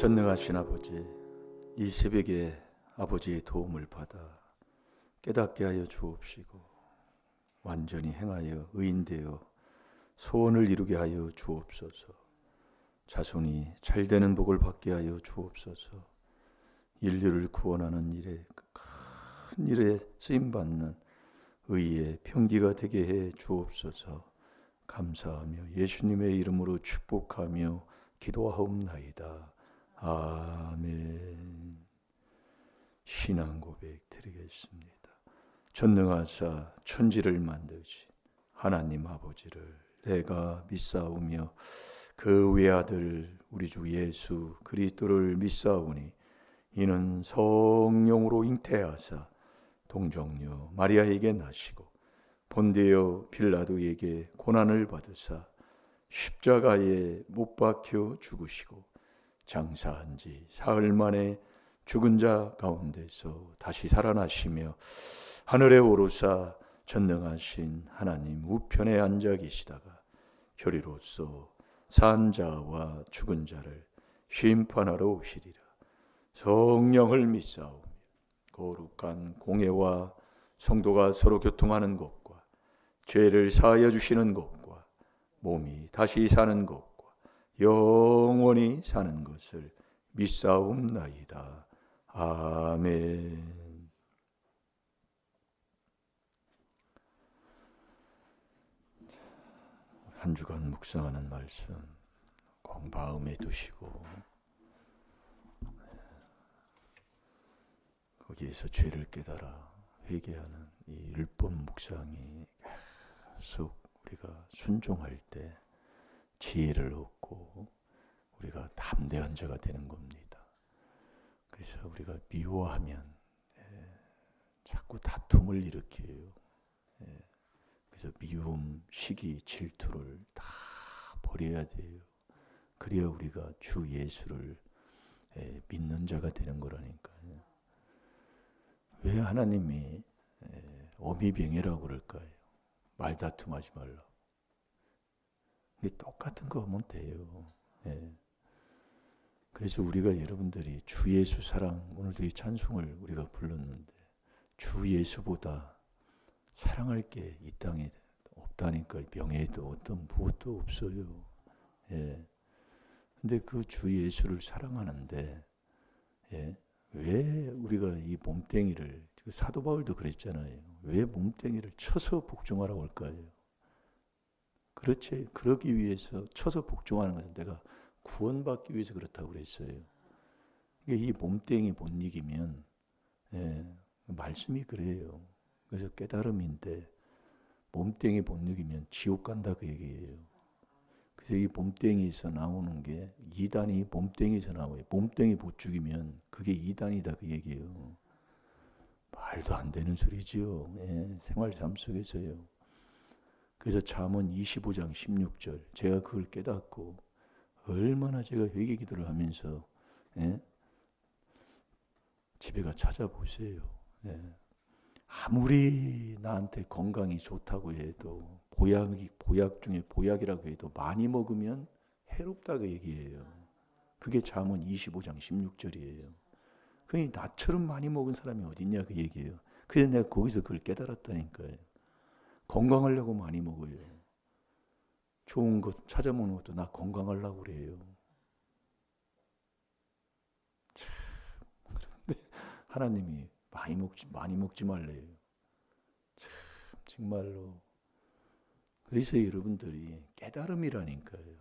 전능하신 아버지, 이 새벽에 아버지의 도움을 받아 깨닫게 하여 주옵시고 완전히 행하여 의인되어 소원을 이루게 하여 주옵소서. 자손이 잘되는 복을 받게 하여 주옵소서. 인류를 구원하는 일에 큰 일에 쓰임받는 의의 평기가 되게 해 주옵소서. 감사하며 예수님의 이름으로 축복하며 기도하옵나이다. 아멘. 신앙 고백 드리겠습니다. 전능하사 천지를 만드신 하나님 아버지를 내가 믿사오며 그 외아들 우리 주 예수 그리스도를 믿사오니 이는 성령으로 잉태하사 동정녀 마리아에게 나시고 본디오 빌라도에게 고난을 받으사 십자가에 못 박혀 죽으시고 장사한 지 사흘 만에 죽은 자 가운데서 다시 살아나시며 하늘에 오르사 전능하신 하나님 우편에 앉아 계시다가 교리로서 산 자와 죽은 자를 심판하러 오시리라. 성령을 믿사오며 거룩한 공회와 성도가 서로 교통하는 것과 죄를 사하여 주시는 것과 몸이 다시 사는 것과 영원히 사는 것을 믿사옵나이다. 아멘. 한 주간 묵상하는 말씀 꼭 마음에 두시고 거기에서 죄를 깨달아 회개하는 이 율법 묵상이 계속 우리가 순종할 때 지혜를 얻고 우리가 담대한 자가 되는 겁니다. 그래서 우리가 미워하면 자꾸 다툼을 일으켜요. 그래서 미움, 시기, 질투를 다 버려야 돼요. 그래야 우리가 주 예수를 믿는 자가 되는 거라니까요. 왜 하나님이 어미병이라고 그럴까요? 말다툼하지 말라. 이게 똑같은 거 하면 돼요. 그래서 우리가 여러분들이 주 예수 사랑, 오늘도 이 찬송을 우리가 불렀는데 주 예수보다 사랑할 게 이 땅에 없다니까. 명예도 어떤 무엇도 없어요. 근데 그 주 예수를 사랑하는데 왜 우리가 이 몸뚱이를, 사도 바울도 그랬잖아요. 왜 몸뚱이를 쳐서 복종하라고 할까요? 그렇지. 그러기 위해서 쳐서 복종하는 것은 내가 구원받기 위해서 그렇다고 그랬어요. 이 몸뚱이 못 이기면 말씀이 그래요. 그래서 깨달음인데 몸뚱이 못 이기면 지옥 간다 그 얘기예요. 그래서 이 몸뚱이에서 나오는 게 이단이 몸뚱이에서 나와요. 몸뚱이 못 죽이면 그게 이단이다 그 얘기예요. 말도 안 되는 소리지요. 생활 삶 속에서요. 그래서 잠언 25장 16절 제가 그걸 깨닫고 얼마나 제가 회개 기도를 하면서 집에 가 찾아보세요. 아무리 나한테 건강이 좋다고 해도 보약 중에 보약이라고 해도 많이 먹으면 해롭다고 얘기해요. 그게 잠언 25장 16절이에요. 그러니 나처럼 많이 먹은 사람이 어딨냐 그 얘기예요. 그래서 내가 거기서 그걸 깨달았다니까요. 건강하려고 많이 먹어요. 좋은 것 찾아 먹는 것도 나 건강하려고 그래요. 참, 그런데 하나님이 많이 먹지 말래요. 참, 정말로. 그래서 여러분들이 깨달음이라니까요.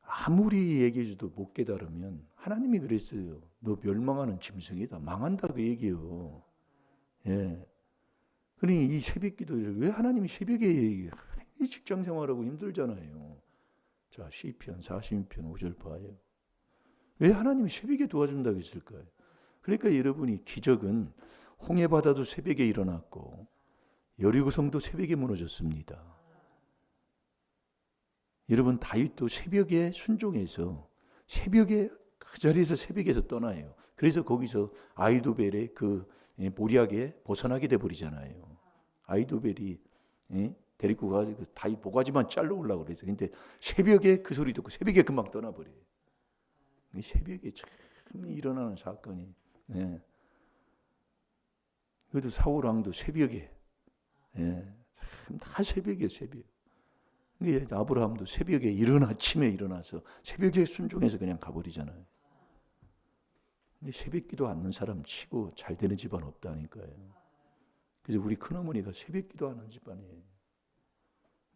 아무리 얘기해줘도 못 깨달으면 하나님이 그랬어요. 너 멸망하는 짐승이다. 망한다 그 얘기예요. 그러니 이 새벽 기도를 왜 하나님이 새벽에 직장 생활하고 힘들잖아요. 자, 시편 42편 5절 봐요. 왜 하나님이 새벽에 도와준다고 했을까요? 그러니까 여러분이 기적은 홍해바다도 새벽에 일어났고 여리고성도 새벽에 무너졌습니다. 여러분 다윗도 새벽에 순종해서 새벽에 그 자리에서 새벽에서 떠나요. 그래서 거기서 아이도벨의 그 모략에 벗어나게 돼 버리잖아요. 아이도벨이 데리고 가서 다윗 모가지만 잘라 올라고 그래서 근데 새벽에 그 소리 듣고 새벽에 금방 떠나버려요. 새벽에 참 일어나는 사건이. 예. 그래도 사울왕도 새벽에, 예, 다 새벽에 새벽. 아브라함도 새벽에 이른 아침에 일어나서 새벽에 순종해서 그냥 가버리잖아요. 새벽기도 않는 사람 치고 잘 되는 집안 없다니까요. 그래서 우리 큰어머니가 새벽기도 하는 집안이에요.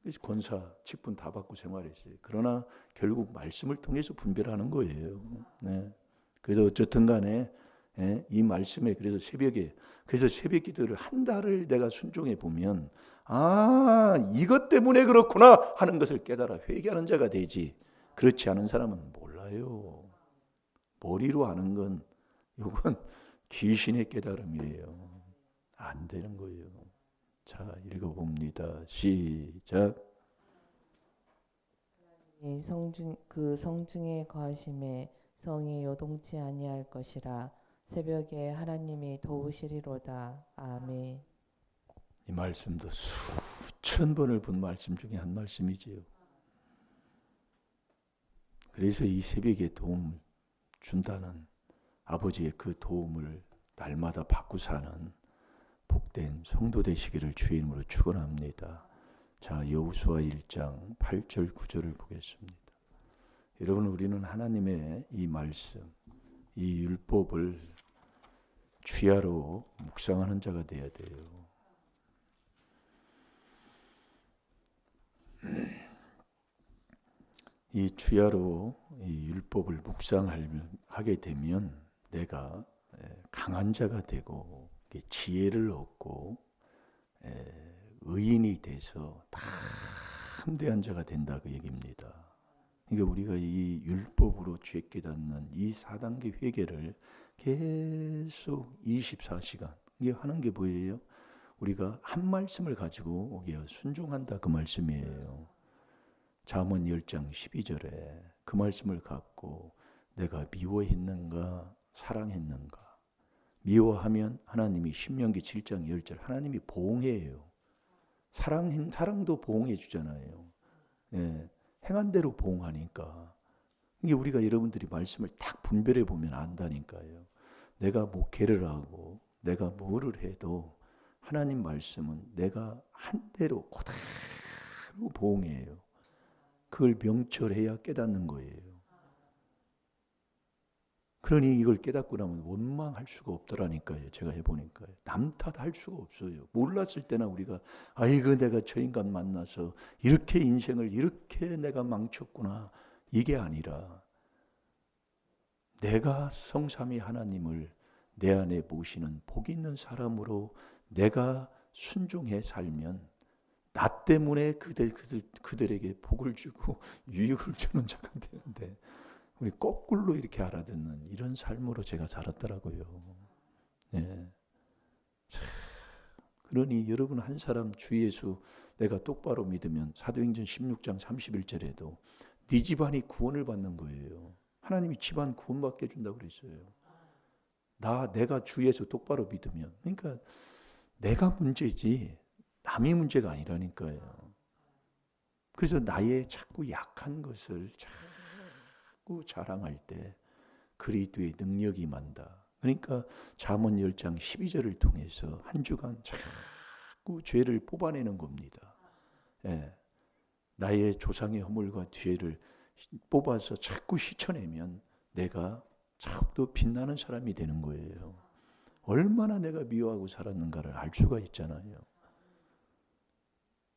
그래서 권사, 직분 다 받고 생활했어요. 그러나 결국 말씀을 통해서 분별하는 거예요. 네. 그래서 어쨌든 간에, 예, 이 말씀에 그래서 새벽 기도를 한 달을 내가 순종해 보면 이것 때문에 그렇구나 하는 것을 깨달아 회개하는 자가 되지. 그렇지 않은 사람은 몰라요. 머리로 아는 건 이건 귀신의 깨달음이에요. 안 되는 거예요. 자, 읽어봅니다. 시작. 성중에 거하심에 성이 요동치 아니할 것이라. 새벽에 하나님이 도우시리로다. 아멘. 이 말씀도 수천 번을 본 말씀 중에 한 말씀이지요. 그래서 이 새벽에 도움을 준다는 아버지의 그 도움을 날마다 받고 사는 복된 성도 되시기를 주의 이름으로 축원합니다. 자, 여호수아 1장 8절 9절을 보겠습니다. 여러분, 우리는 하나님의 이 말씀, 이 율법을 주야로 묵상하는 자가 되어야 돼요. 이 주야로 이 율법을 묵상하게 되면 내가 강한 자가 되고 지혜를 얻고 의인이 돼서 담대한 자가 된다, 그 얘기입니다. 그러니까 우리가 이 율법으로 죄 깨닫는 이 4단계 회개를 계속 24시간 이게 하는 게 뭐예요? 우리가 한 말씀을 가지고 순종한다, 그 말씀이에요. 잠언 10장 12절에 그 말씀을 갖고 내가 미워했는가 사랑했는가. 미워하면 하나님이 신명기 7장 10절 하나님이 보응해요. 사랑도 보응해 주잖아요. 예, 행한 대로 보응하니까. 이게 우리가 여러분들이 말씀을 딱 분별해 보면 안다니까요. 내가 목회를 하고 내가 뭐를 해도 하나님 말씀은 내가 한 대로 그대로 보응해요. 그걸 명철해야 깨닫는 거예요. 그러니 이걸 깨닫고 나면 원망할 수가 없더라니까요. 제가 해보니까요. 남 탓할 수가 없어요. 몰랐을 때나 우리가 아이고 내가 저 인간 만나서 이렇게 인생을 이렇게 내가 망쳤구나. 이게 아니라 내가 성삼위 하나님을 내 안에 모시는 복 있는 사람으로 내가 순종해 살면 나 때문에 그들에게 복을 주고 유익을 주는 자가 되는데 우리 거꾸로 이렇게 알아듣는 이런 삶으로 제가 살았더라고요. 네. 그러니 여러분 한 사람 주 예수 내가 똑바로 믿으면 사도행전 16장 31절에도 네 집안이 구원을 받는 거예요. 하나님이 집안 구원받게 해준다고 그랬어요. 내가 주 예수 똑바로 믿으면. 그러니까 내가 문제지 남이 문제가 아니라니까요. 그래서 나의 자꾸 약한 것을 자꾸 자랑할 때 그리스도의 능력이 만다. 그러니까 잠언 10장 12절을 통해서 한 주간 자꾸 죄를 뽑아내는 겁니다. 예. 나의 조상의 허물과 죄를 뽑아서 자꾸 씻어내면 내가 자꾸 빛나는 사람이 되는 거예요. 얼마나 내가 미워하고 살았는가를 알 수가 있잖아요.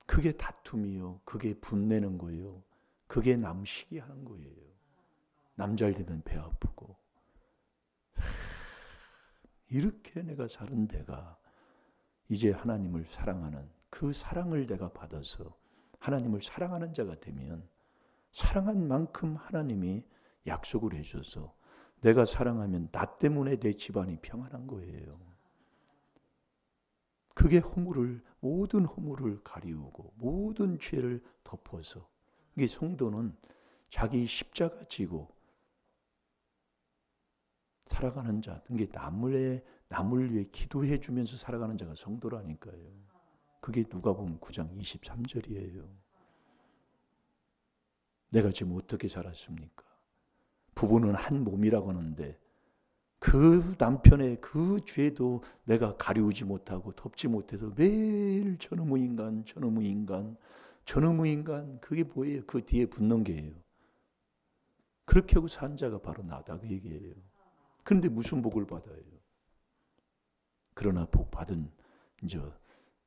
그게 다툼이요. 그게 분내는 거예요. 그게 남 시기하는 거예요. 남 잘 되면 배 아프고. 이렇게 내가 사는 데가 이제 하나님을 사랑하는 그 사랑을 내가 받아서 하나님을 사랑하는 자가 되면 사랑한 만큼 하나님이 약속을 해줘서 내가 사랑하면 나 때문에 내 집안이 평안한 거예요. 그게 모든 허물을 가리우고 모든 죄를 덮어서 이게 성도는 자기 십자가 지고 살아가는 자, 이게 남을 위해 기도해 주면서 살아가는 자가 성도라니까요. 그게 누가복음 9장 23절이에요. 내가 지금 어떻게 살았습니까? 부부는 한 몸이라고 하는데 그 남편의 그 죄도 내가 가리우지 못하고 덮지 못해서 매일 저놈의 인간, 저놈의 인간, 저놈의 인간, 그게 뭐예요? 그 뒤에 붙는 게예요. 그렇게 하고 산 자가 바로 나다 그 얘기예요. 그런데 무슨 복을 받아요? 그러나 복 받은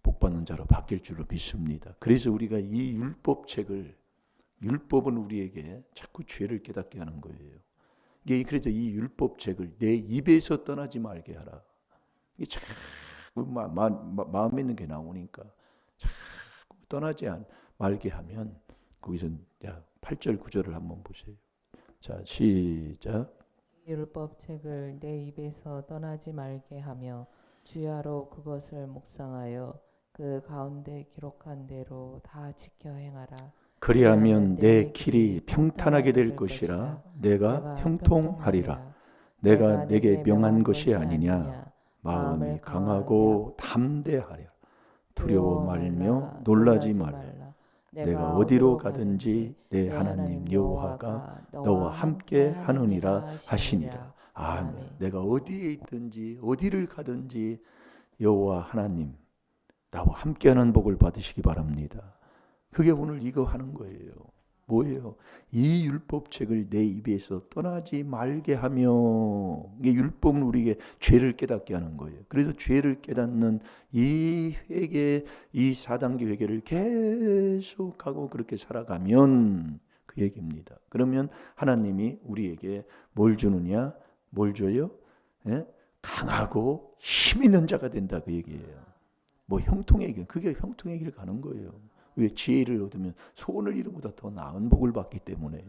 복 받는 자로 바뀔 줄로 믿습니다. 그래서 우리가 이 율법은 우리에게 자꾸 죄를 깨닫게 하는 거예요. 그래서 이 율법책을 내 입에서 떠나지 말게 하라. 이게 자꾸 마음에 있는 게 나오니까 자꾸 떠나지 말게 하면 거기서 8절 9절을 한번 보세요. 자, 시작. 율법책을 내 입에서 떠나지 말게 하며 주야로 그것을 묵상하여 그 가운데 기록한 대로 다 지켜 행하라. 그리하면 내 길이 평탄하게 될 것이라 내가 형통하리라. 내가 내게 명한 것이 아니냐. 마음이 강하고 담대하랴. 두려워 말며 놀라지 말라. 내가 어디로 가든지 내 하나님 여호와가 너와 함께 하느니라 하시니라. 아멘. 내가 어디에 있든지 어디를 가든지 여호와 하나님 나와 함께하는 복을 받으시기 바랍니다. 그게 오늘 이거 하는 거예요. 뭐예요? 이 율법책을 내 입에서 떠나지 말게 하며, 이게 율법은 우리에게 죄를 깨닫게 하는 거예요. 그래서 죄를 깨닫는 이 회개, 이 4단계 회개를 계속하고 그렇게 살아가면 그 얘기입니다. 그러면 하나님이 우리에게 뭘 주느냐? 뭘 줘요? 예? 강하고 힘 있는 자가 된다 그 얘기예요. 뭐 형통의 길, 그게 형통의 길 가는 거예요. 왜? 지혜를 얻으면 소원을 이루보다 더 나은 복을 받기 때문에.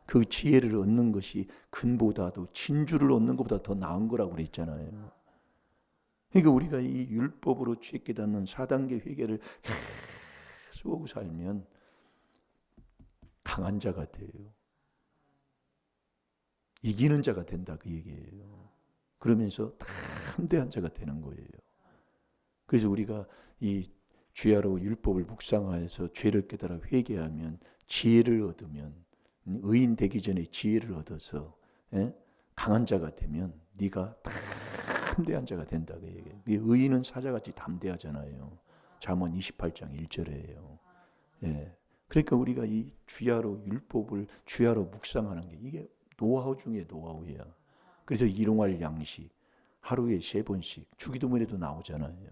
그 지혜를 얻는 것이 근보다도 진주를 얻는 것보다 더 나은 거라고 그랬잖아요. 그러니까 우리가 이 율법으로 죄 깨닫는 4단계 회개를 계속 하고 살면 강한 자가 돼요. 이기는 자가 된다 그 얘기예요. 그러면서 담대한 자가 되는 거예요. 그래서 우리가 이 주야로 율법을 묵상하여서 죄를 깨달아 회개하면 지혜를 얻으면, 의인 되기 전에 지혜를 얻어서 강한 자가 되면 네가 담대한 자가 된다 그 얘기예요. 의인은 사자같이 담대하잖아요. 잠언 28장 1절에요. 예. 그러니까 우리가 이 주야로 율법을 주야로 묵상하는 게 이게 노하우 중에 노하우야. 그래서 일용할 양식 하루에 3번씩 주기도문에도 나오잖아요.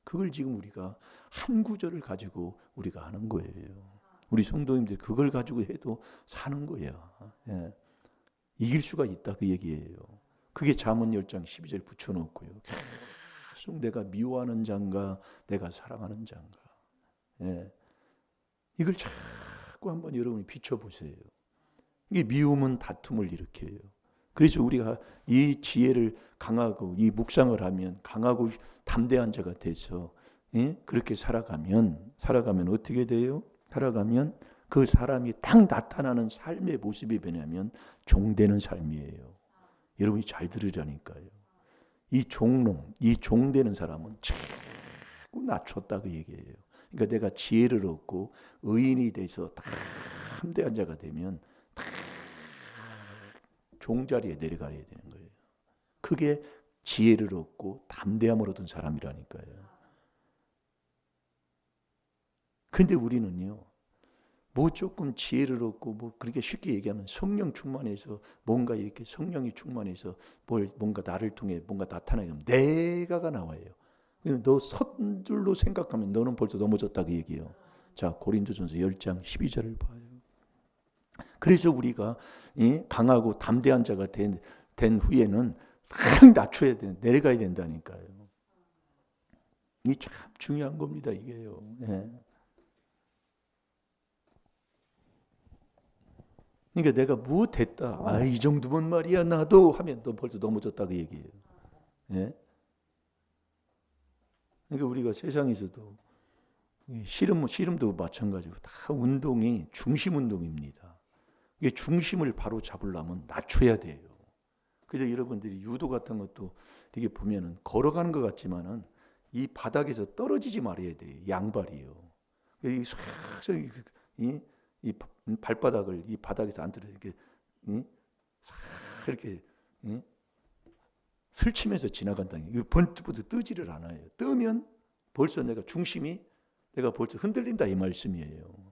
그걸 지금 우리가 한 구절을 가지고 우리가 하는 거예요. 우리 성도님들 그걸 가지고 해도 사는 거야. 예. 이길 수가 있다 그 얘기예요. 그게 잠언 10장 12절 붙여놓고요. 계속 내가 미워하는 자인가 내가 사랑하는 자인가. 예. 이걸 자꾸 한번 여러분이 비춰보세요. 이게 미움은 다툼을 일으켜요. 그래서 우리가 이 지혜를 강하고 이 묵상을 하면 강하고 담대한 자가 돼서 그렇게 살아가면 어떻게 돼요? 살아가면 그 사람이 딱 나타나는 삶의 모습이 뭐냐면 종되는 삶이에요. 여러분이 잘 들으라니까요. 이 종되는 사람은 자꾸 낮췄다 그 얘기예요. 그러니까 내가 지혜를 얻고 의인이 돼서 담대한 자가 되면 종자리에 내려가야 되는 거예요. 그게 지혜를 얻고 담대함을 얻은 사람이라니까요. 근데 우리는요, 뭐 조금 지혜를 얻고 뭐 그렇게 쉽게 얘기하면 성령 충만해서 뭔가 이렇게 성령이 충만해서 뭔가 나를 통해 뭔가 나타나면 내가가 나와요. 너 선줄로 생각하면 너는 벌써 넘어졌다 그 얘기예요. 자, 고린도전서 10장 12절을 봐요. 그래서 우리가 강하고 담대한 자가 된 후에는 항상 낮춰야 돼, 내려가야 된다니까요. 이게 참 중요한 겁니다, 이게요. 네. 그러니까 내가 무엇했다, 이 정도면 말이야 나도 하면 너 벌써 넘어졌다 그 얘기예요. 네. 그러니까 우리가 세상에서도 씨름도 마찬가지고 다 운동이 중심 운동입니다. 이게 중심을 바로 잡으려면 낮춰야 돼요. 그래서 여러분들이 유도 같은 것도 이렇게 보면은 걸어가는 것 같지만은 이 바닥에서 떨어지지 말아야 돼요. 양발이요. 이 이 발바닥을 이 바닥에서 안 들어 이렇게 싹 이렇게 스치면서 지나간다는 게 번뜩부터 뜨지를 않아요. 뜨면 벌써 내가 중심이 내가 벌써 흔들린다 이 말씀이에요.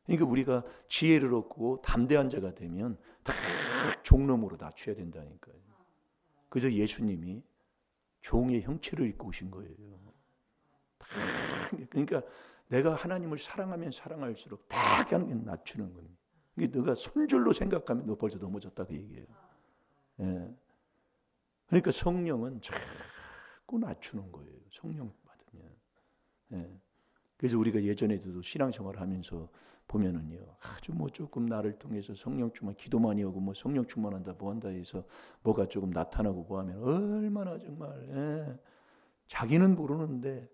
그러니까 우리가 지혜를 얻고 담대한 자가 되면 다 종놈으로 낮춰야 된다니까요. 그래서 예수님이 종의 형체를 입고 오신 거예요. 그러니까 내가 하나님을 사랑하면 사랑할수록 다 그냥 낮추는 겁니다. 너가 손절로 생각하면 너 벌써 넘어졌다 그 얘기예요. 예. 그러니까 성령은 자꾸 낮추는 거예요. 성령 받으면. 예. 그래서 우리가 예전에도 신앙생활을 하면서 보면은요, 아주 뭐 조금 나를 통해서 성령 충만, 기도 많이 하고 뭐 성령 충만한다, 뭐 한다 해서 뭐가 조금 나타나고 뭐 하면 얼마나 정말 자기는 모르는데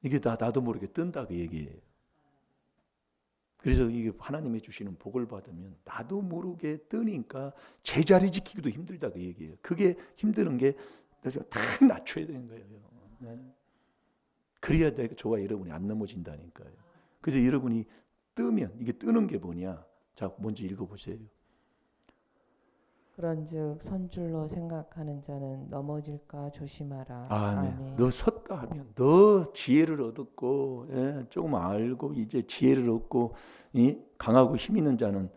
이게 나도 모르게 뜬다 그 얘기예요. 그래서 이게 하나님이 주시는 복을 받으면 나도 모르게 뜨니까 제자리 지키기도 힘들다 그 얘기예요. 그게 힘드는 게 딱 낮춰야 되는 거예요. 그래야 저와 여러분이 안 넘어진다니까요. 그래서 여러분이 뜨면 이게 뜨는 게 뭐냐? 자, 먼저 읽어보세요. 그런즉 선줄로 생각하는 자는 넘어질까 조심하라. 아멘. 아멘. 너 섰다 하면 너 지혜를 얻었고 조금 알고 이제 지혜를 얻고 강하고 힘 있는 자는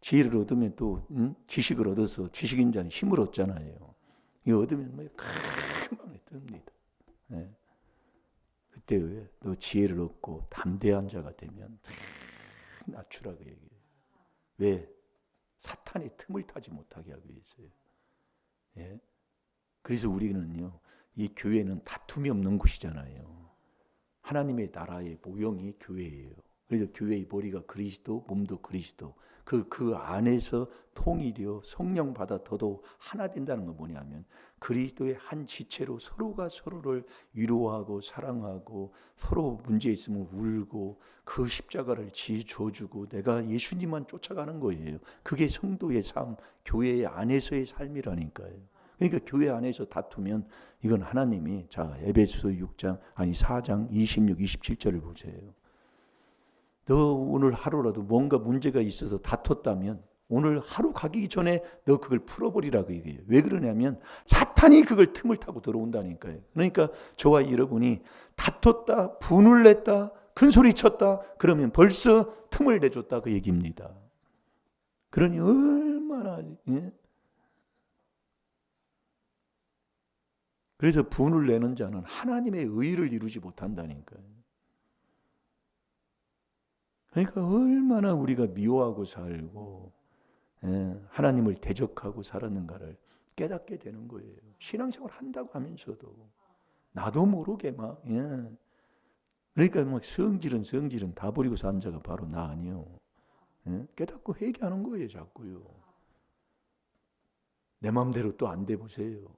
지혜를 얻으면 또 지식을 얻어서 지식인 자는 힘을 얻잖아요. 이거 얻으면 뭐 금방 뜹니다. 그때 왜 너 지혜를 얻고 담대한 자가 되면 낮추라고 얘기해요. 왜? 사탄이 틈을 타지 못하게 하기 위해서요. 예? 그래서 우리는요, 이 교회는 다툼이 없는 곳이잖아요. 하나님의 나라의 모형이 교회예요. 그래서 교회의 머리가 그리스도, 몸도 그리스도. 그 안에서 통일이요, 성령 받아 더더욱 하나 된다는 건 뭐냐면 그리스도의 한 지체로 서로가 서로를 위로하고 사랑하고 서로 문제 있으면 울고 그 십자가를 지져주고 내가 예수님만 쫓아가는 거예요. 그게 성도의 삶, 교회 안에서의 삶이라니까요. 그러니까 교회 안에서 다투면 이건 하나님이 자 에베소서 4장 26, 27절을 보세요. 너 오늘 하루라도 뭔가 문제가 있어서 다퉜다면 오늘 하루 가기 전에 너 그걸 풀어버리라고 얘기해요. 왜 그러냐면 사탄이 그걸 틈을 타고 들어온다니까요. 그러니까 저와 여러분이 다퉜다, 분을 냈다, 큰소리 쳤다 그러면 벌써 틈을 내줬다 그 얘기입니다. 그러니 얼마나 그래서 분을 내는 자는 하나님의 의를 이루지 못한다니까요. 그러니까 얼마나 우리가 미워하고 살고 하나님을 대적하고 살았는가를 깨닫게 되는 거예요. 신앙생활 한다고 하면서도 나도 모르게 막 그러니까 막 성질은 다 버리고 산 자가 바로 나 아니요. 깨닫고 회개하는 거예요, 자꾸요. 내 마음대로 또 안 돼 보세요.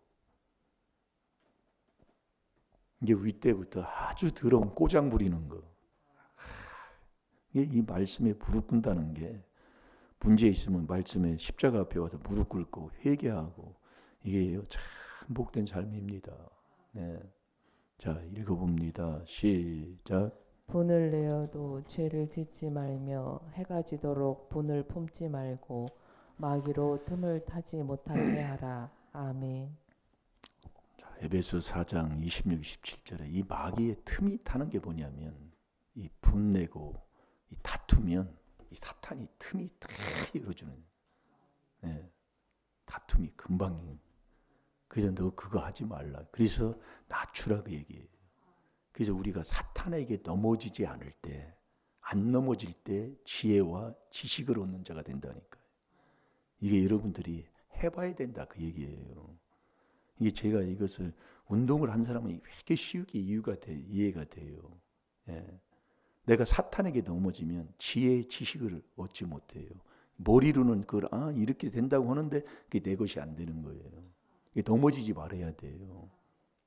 이게 윗대부터 아주 더러운 꼬장 부리는 거. 이 말씀에 무릎 꿇는다는 게 문제 있으면 말씀에 십자가 앞에 와서 무릎 꿇고 회개하고 이게 참 복된 삶입니다. 네. 자, 읽어봅니다. 시작. 분을 내어도 죄를 짓지 말며 해가 지도록 분을 품지 말고 마귀로 틈을 타지 못하게 하라. 아멘. 자, 에베소 4장 26, 27절에 이 마귀의 틈이 타는 게 뭐냐면 이 분내고 이 다투면 이 사탄이 틈이 탁 열어주는 다툼이 금방. 그래서 너 그거 하지 말라. 그래서 낮추라 그 얘기예요. 그래서 우리가 사탄에게 넘어지지 않을 때, 안 넘어질 때 지혜와 지식을 얻는 자가 된다니까요. 이게 여러분들이 해봐야 된다 그 얘기예요. 이게 제가 이것을 운동을 한 사람은 이렇게 쉽게 이해가 돼요. 내가 사탄에게 넘어지면 지혜의 지식을 얻지 못해요. 머리로는 그걸 이렇게 된다고 하는데 그게 내 것이 안 되는 거예요. 넘어지지 말아야 돼요.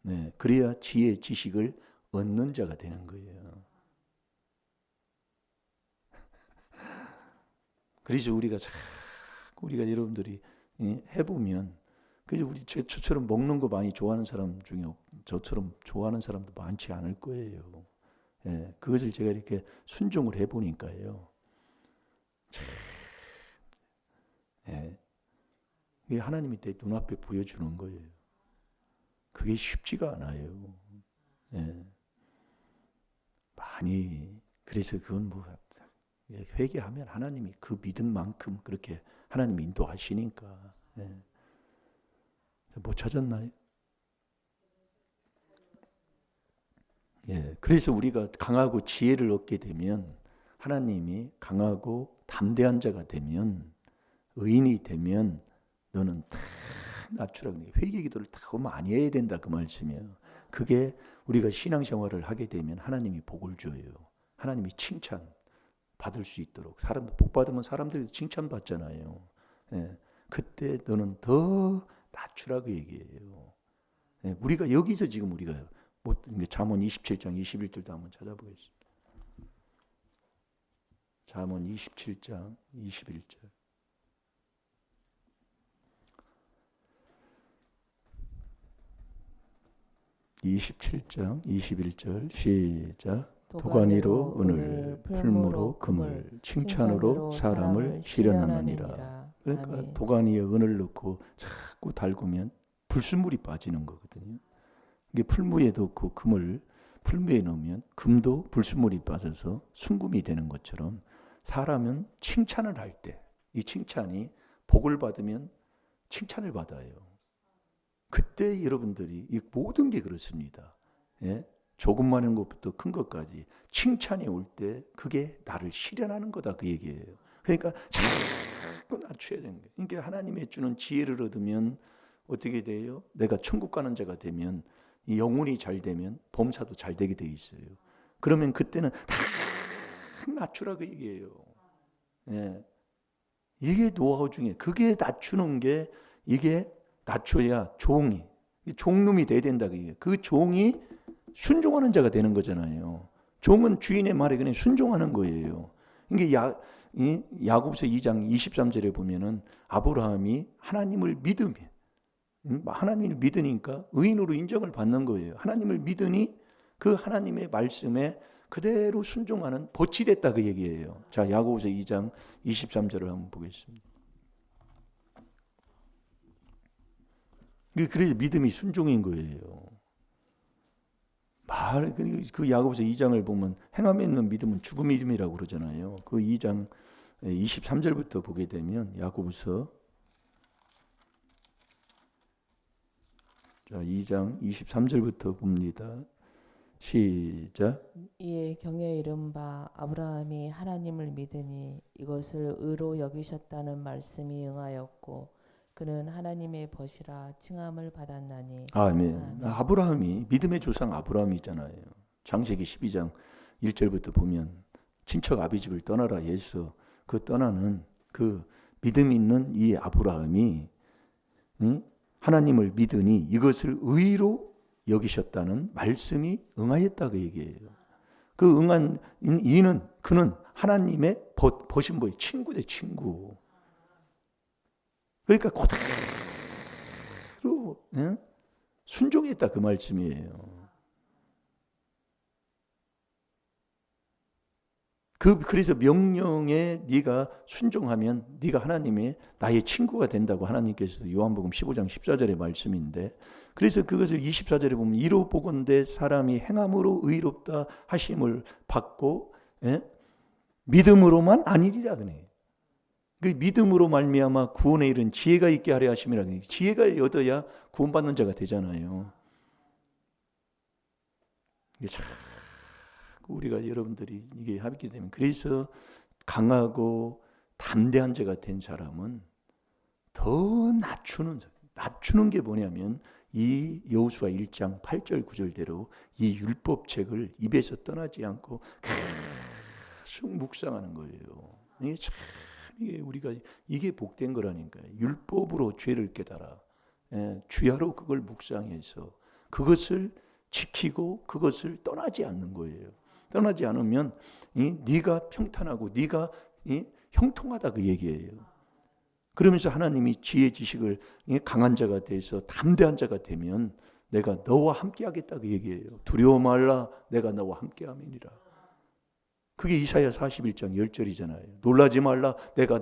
네, 그래야 지혜의 지식을 얻는 자가 되는 거예요. 그래서 우리가 여러분들이 해보면 그래서 우리 저처럼 먹는 거 많이 좋아하는 사람 중에 저처럼 좋아하는 사람도 많지 않을 거예요. 예, 그것을 제가 이렇게 순종을 해보니까요. 예, 이게 하나님이 내 눈앞에 보여주는 거예요. 그게 쉽지가 않아요. 예, 많이 그래서 그건 뭐 회개하면 하나님이 그 믿음만큼 그렇게 하나님이 인도하시니까. 예. 못 찾았나요? 예, 그래서 우리가 강하고 지혜를 얻게 되면 하나님이 강하고 담대한 자가 되면 의인이 되면 너는 다 낮추라고 회개기도를 더 많이 해야 된다 그 말씀이에요. 그게 우리가 신앙생활을 하게 되면 하나님이 복을 줘요. 하나님이 칭찬 받을 수 있도록 사람들 복 받으면 사람들이 칭찬 받잖아요. 예, 그때 너는 더 낮추라고 얘기해요. 예, 우리가 여기서 지금 우리가 잠언 27장 21절도 한번 찾아보겠습니다. 잠언 27장 21절. 27장 21절 시작. 도가니로 은을, 풀무로 금을, 칭찬으로 사람을 실현하느니라. 그러니까 아멘. 도가니에 은을 넣고 자꾸 달구면 불순물이 빠지는 거거든요. 이게 풀무에도 그 금을 풀무에 넣으면 금도 불순물이 빠져서 순금이 되는 것처럼 사람은 칭찬을 할 때 이 칭찬이 복을 받으면 칭찬을 받아요. 그때 여러분들이 이 모든 게 그렇습니다. 예? 조금만한 것부터 큰 것까지 칭찬이 올 때 그게 나를 실현하는 거다 그 얘기예요. 그러니까 자꾸 낮춰야 되는 거예요. 그러니까 하나님의 주는 지혜를 얻으면 어떻게 돼요? 내가 천국 가는 자가 되면 이 영혼이 잘 되면 범사도 잘 되게 돼 있어요. 그러면 그때는 다 낮추라 그 얘기예요. 예. 이게 노하우 중에 그게 낮추는 게 이게 낮춰야 종놈이 돼야 된다 그 얘기예요. 그 종이 순종하는 자가 되는 거잖아요. 종은 주인의 말에 그냥 순종하는 거예요. 이게 야고보서 2장 23절에 보면은 아브라함이 하나님을 믿으니까 의인으로 인정을 받는 거예요. 하나님을 믿으니 그 하나님의 말씀에 그대로 순종하는 벗이 됐다 그 얘기예요. 자, 야고보서 2장 23절을 한번 보겠습니다. 그래서 믿음이 순종인 거예요. 그 야고보서 2장을 보면 행함에 있는 믿음은 죽은 믿음이라고 그러잖아요. 그 2장 23절부터 보게 되면 야고보서 2장 23절부터 봅니다. 시작. 이에 경에 이른 바 아브라함이 하나님을 믿으니 이것을 의로 여기셨다는 말씀이 응하였고 그는 하나님의 벗이라 칭함을 받았나니. 아멘. 아멘. 아브라함이 믿음의 조상 아브라함이잖아요. 창세기 12장 1절부터 보면 친척 아비집을 떠나라 해서 그 떠나는 그 믿음 있는 이 아브라함이 하나님을 믿으니 이것을 의로 여기셨다는 말씀이 응하였다 그 얘기예요. 그 응한 그는 하나님의 버신 보이 친구 대 친구. 그러니까 그대로 순종했다 그 말씀이에요. 그래서 명령에 네가 순종하면 네가 하나님의 나의 친구가 된다고 하나님께서 요한복음 15장 14절의 말씀인데 그래서 그것을 24절에 보면 이로 보건대 사람이 행함으로 의롭다 하심을 받고 믿음으로만 아니리라 그네. 그 믿음으로 말미암아 구원에 이른 지혜가 있게 하려 하심이라 그네. 지혜가 얻어야 구원받는 자가 되잖아요. 이게 참 우리가 여러분들이 이게 하게 되면 그래서 강하고 담대한 자가 된 사람은 더 낮추는 게 뭐냐면 이 여호수아 1장 8절 9절대로 이 율법책을 입에서 떠나지 않고 계속 묵상하는 거예요. 이게 참 우리가 이게 복된 거라니까요. 율법으로 죄를 깨달아 주야로 그걸 묵상해서 그것을 지키고 그것을 떠나지 않는 거예요. 떠나지 않으면 네가 평탄하고 네가 형통하다 그 얘기예요. 그러면서 하나님이 지혜 지식을 강한 자가 돼서 담대한 자가 되면 내가 너와 함께하겠다 그 얘기예요. 두려워 말라 내가 너와 함께함이니라. 그게 이사야 41장 10절이잖아요. 놀라지 말라 내가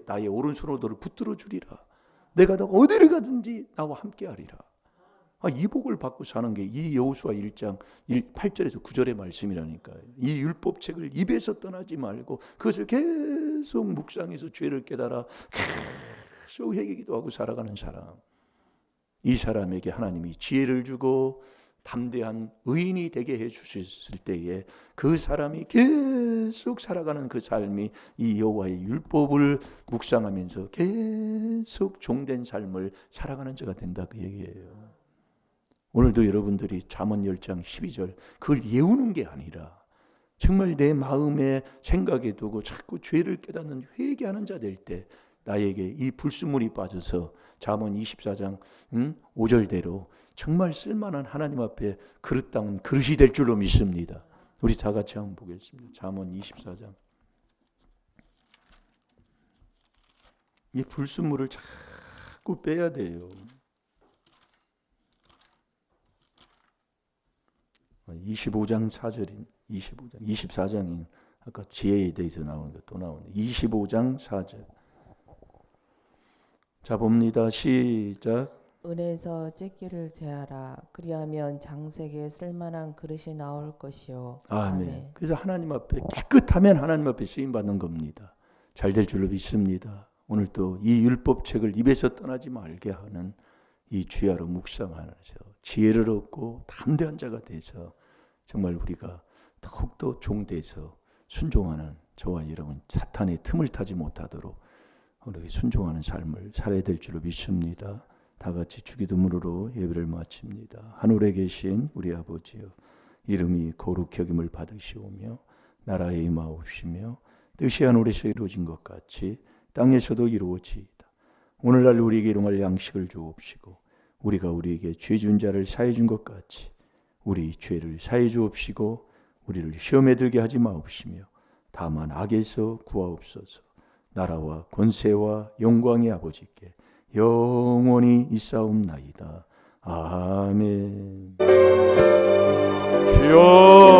나의 오른손으로 너를 붙들어 주리라. 내가 너 어디를 가든지 나와 함께하리라. 이 복을 받고 사는 게 이 여호수아 1장 8절에서 9절의 말씀이라니까요. 이 율법책을 입에서 떠나지 말고 그것을 계속 묵상해서 죄를 깨달아 계속 회개기도 하고 살아가는 사람. 이 사람에게 하나님이 지혜를 주고 담대한 의인이 되게 해주셨을 때에 그 사람이 계속 살아가는 그 삶이 이 여호와의 율법을 묵상하면서 계속 종된 삶을 살아가는 자가 된다 그 얘기예요. 오늘도 여러분들이 잠언 10장 12절 그걸 예우는 게 아니라 정말 내 마음에 생각에 두고 자꾸 죄를 깨닫는 회개하는 자 될 때 나에게 이 불순물이 빠져서 잠언 24장 5절대로 정말 쓸만한 하나님 앞에 그릇다운 그릇이 될 줄로 믿습니다. 우리 다 같이 한번 보겠습니다. 잠언 24장. 이 불순물을 자꾸 빼야 돼요. 25장 4절인 24장인 아까 지혜에 대해서 나오는 거 또 나오네. 25장 4절. 자 봅니다. 시작. 은에서 찢기를 제하라. 그리하면 장색에 쓸만한 그릇이 나올 것이요. 아멘. 그래서 하나님 앞에 깨끗하면 하나님 앞에 쓰임 받는 겁니다. 잘 될 줄로 믿습니다. 오늘 또 이 율법책을 입에서 떠나지 말게 하는 이 주야로 묵상하면서 지혜를 얻고 담대한 자가 돼서 정말 우리가 더욱더 종돼서 순종하는 저와 여러분 사탄의 틈을 타지 못하도록 우리 순종하는 삶을 살아야 될 줄로 믿습니다. 다 같이 주기도문으로 예배를 마칩니다. 하늘에 계신 우리 아버지여, 이름이 거룩히 여김을 받으시오며 나라에 임하옵시며 뜻이 하늘에서 이루어진 것 같이 땅에서도 이루어지이다. 오늘날 우리에게 일용할 양식을 주옵시고 우리가 우리에게 죄 지은 자를 사해 준 것 같이 우리 죄를 사해 주옵시고 우리를 시험에 들게 하지 마옵시며 다만 악에서 구하옵소서. 나라와 권세와 영광의 아버지께 영원히 있사옵나이다. 아멘. 주여